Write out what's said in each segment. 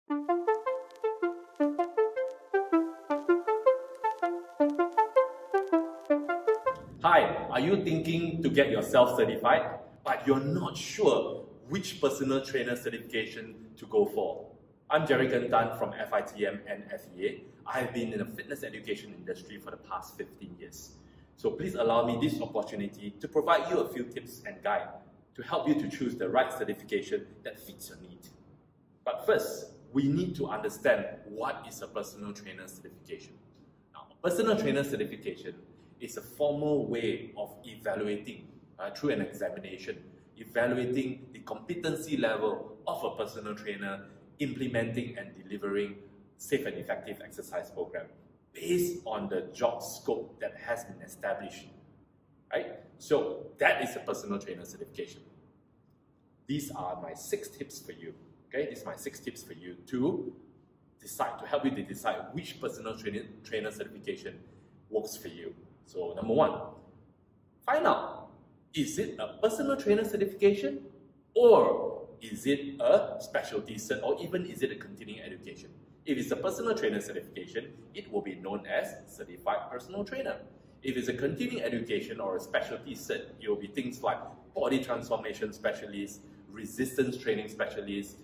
Hi, are you thinking to get yourself certified, but you're not sure which personal trainer certification to go for? I'm Jerrican Tan from FITM and FEA. I have been in the fitness education industry for the past 15 years. So please allow me this opportunity to provide you a few tips and guide to help you to choose the right certification that fits your need. But first, we need to understand what is a personal trainer certification. Now, a personal trainer certification is a formal way of evaluating through an examination, evaluating the competency level of a personal trainer implementing and delivering safe and effective exercise program based on the job scope that has been established. Right? So that is a personal trainer certification. These are my 6 tips for you. Okay, these are my 6 tips for you to decide, to help you to decide which personal trainer certification works for you. So number 1, find out, is it a personal trainer certification or is it a specialty cert, or even is it a continuing education? If it's a personal trainer certification, it will be known as Certified Personal Trainer. If it's a continuing education or a specialty cert, it will be things like Body Transformation Specialist, Resistance Training Specialist,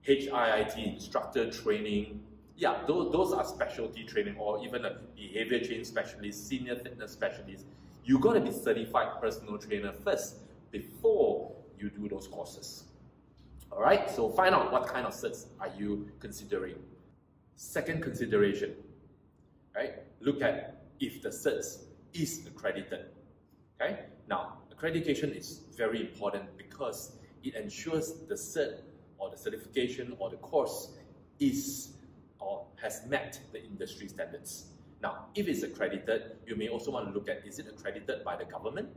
HIIT Instructor Training. Yeah, those are specialty training, or even a behavior change specialist, senior fitness specialist. You got to be certified personal trainer first before you do those courses. Alright, so find out what kind of certs are you considering. Second consideration, right? Look at if the certs is accredited. Okay? Now, accreditation is very important because it ensures the cert or the certification or the course is or has met the industry standards. Now, if it's accredited, you may also want to look at, is it accredited by the government?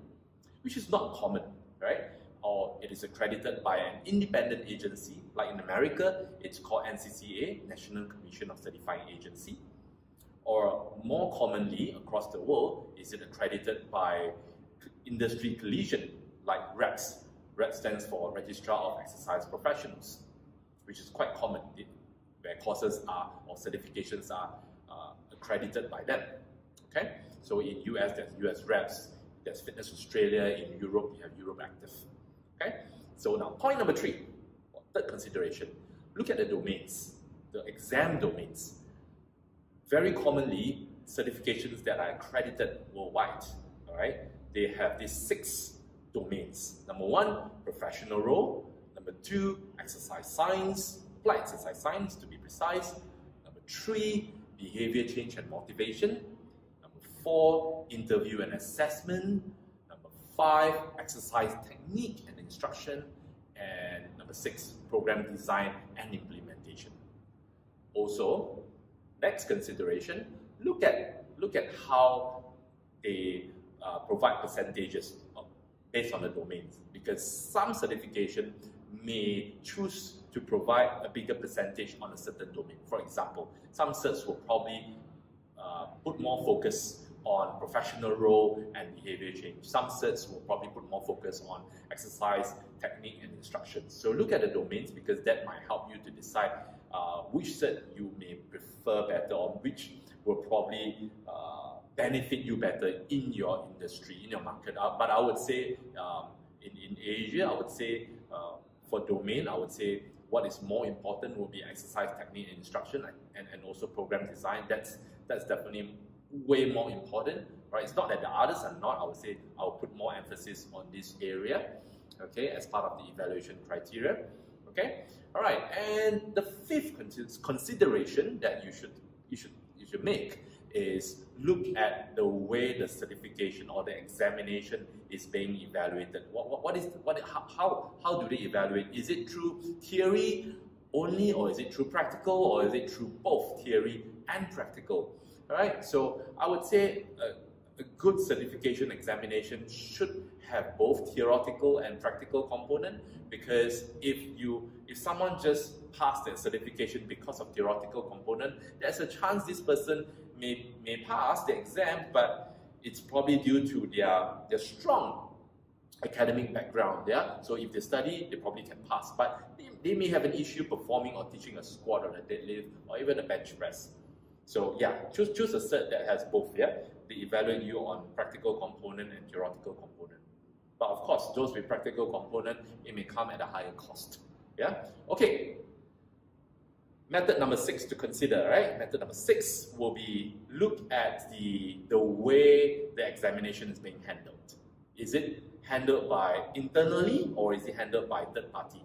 Which is not common, right? Or it is accredited by an independent agency, like in America, it's called NCCA, National Commission of Certifying Agency. Or more commonly across the world, is it accredited by industry collision, like REPS. REPS stands for Registrar of Exercise Professionals, which is quite common, where courses are or certifications are accredited by them. Okay, so in US there's US REPS, there's Fitness Australia. In Europe you have Europe Active. Okay, so now point number 3, third consideration. Look at the domains, the exam domains. Very commonly, certifications that are accredited worldwide, all right, they have these 6 domains. Number 1, professional role. Number 2, exercise science, applied exercise science to be precise. Number 3, behavior change and motivation. Number 4, interview and assessment. Number 5, exercise technique and instruction. And number 6, program design and implementation. Also, next consideration, look at how they provide percentages based on the domains, because some certification may choose to provide a bigger percentage on a certain domain. For example, some certs will probably put more focus on professional role and behavior change. Some certs will probably put more focus on exercise, technique, and instruction. So look at the domains, because that might help you to decide which cert you may prefer better, or which will probably benefit you better in your industry, in your market. But I would say in Asia, I would say for domain, I would say what is more important will be exercise technique and instruction, and also program design. That's definitely way more important, right? It's not that the others are not. I would say I will put more emphasis on this area, okay, as part of the evaluation criteria, okay. All right, and the 5th consideration that you should make is look at the way the certification or the examination is being evaluated. How do they evaluate? Is it through theory only, or is it through practical, or is it through both theory and practical? All right, so I would say a good certification examination should have both theoretical and practical component, because if someone just passed their certification because of theoretical component, there's a chance this person may pass the exam, but it's probably due to their strong academic background, yeah? So if they study, they probably can pass, but they may have an issue performing or teaching a squat or a deadlift or even a bench press. So yeah, choose a cert that has both, yeah? They evaluate you on practical component and theoretical component. But of course, those with practical component, it may come at a higher cost, yeah? Okay, method number 6 to consider, right? Method number 6 will be look at the way the examination is being handled. Is it handled by internally or is it handled by third party?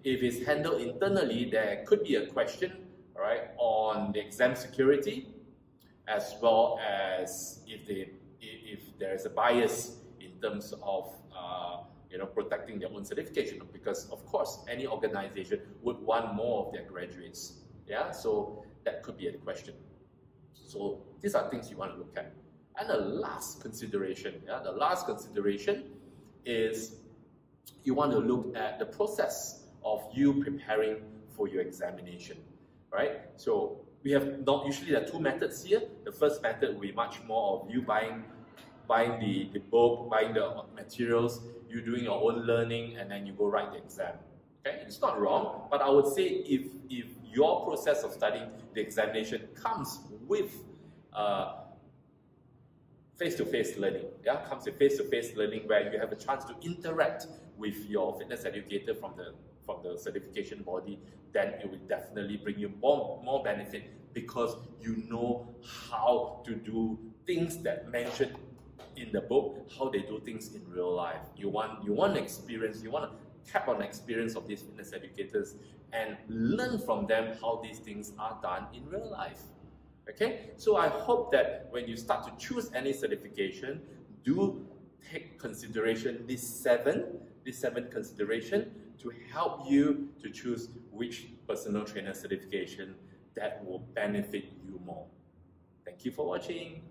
If it's handled internally, there could be a question, right, on the exam security, as well as if there is a bias in terms of protecting their own certification, because of course any organization would want more of their graduates. Yeah, so that could be a question. So these are things you want to look at. And the last consideration, the last consideration is you want to look at the process of you preparing for your examination, right? So we have usually there are 2 methods here. The first method will be much more of you buying the book, buying the materials, you doing your own learning, and then you go write the exam. Okay, it's not wrong, but I would say if your process of studying the examination comes with face-to-face learning, comes with face-to-face learning where you have a chance to interact with your fitness educator from the certification body, then it will definitely bring you more benefit, because you know how to do things that mentioned in the book, how they do things in real life. You want experience, you want to tap on the experience of these fitness educators and learn from them how these things are done in real life. Okay, so I hope that when you start to choose any certification, do take consideration these seven consideration to help you to choose which personal trainer certification that will benefit you more. Thank you for watching.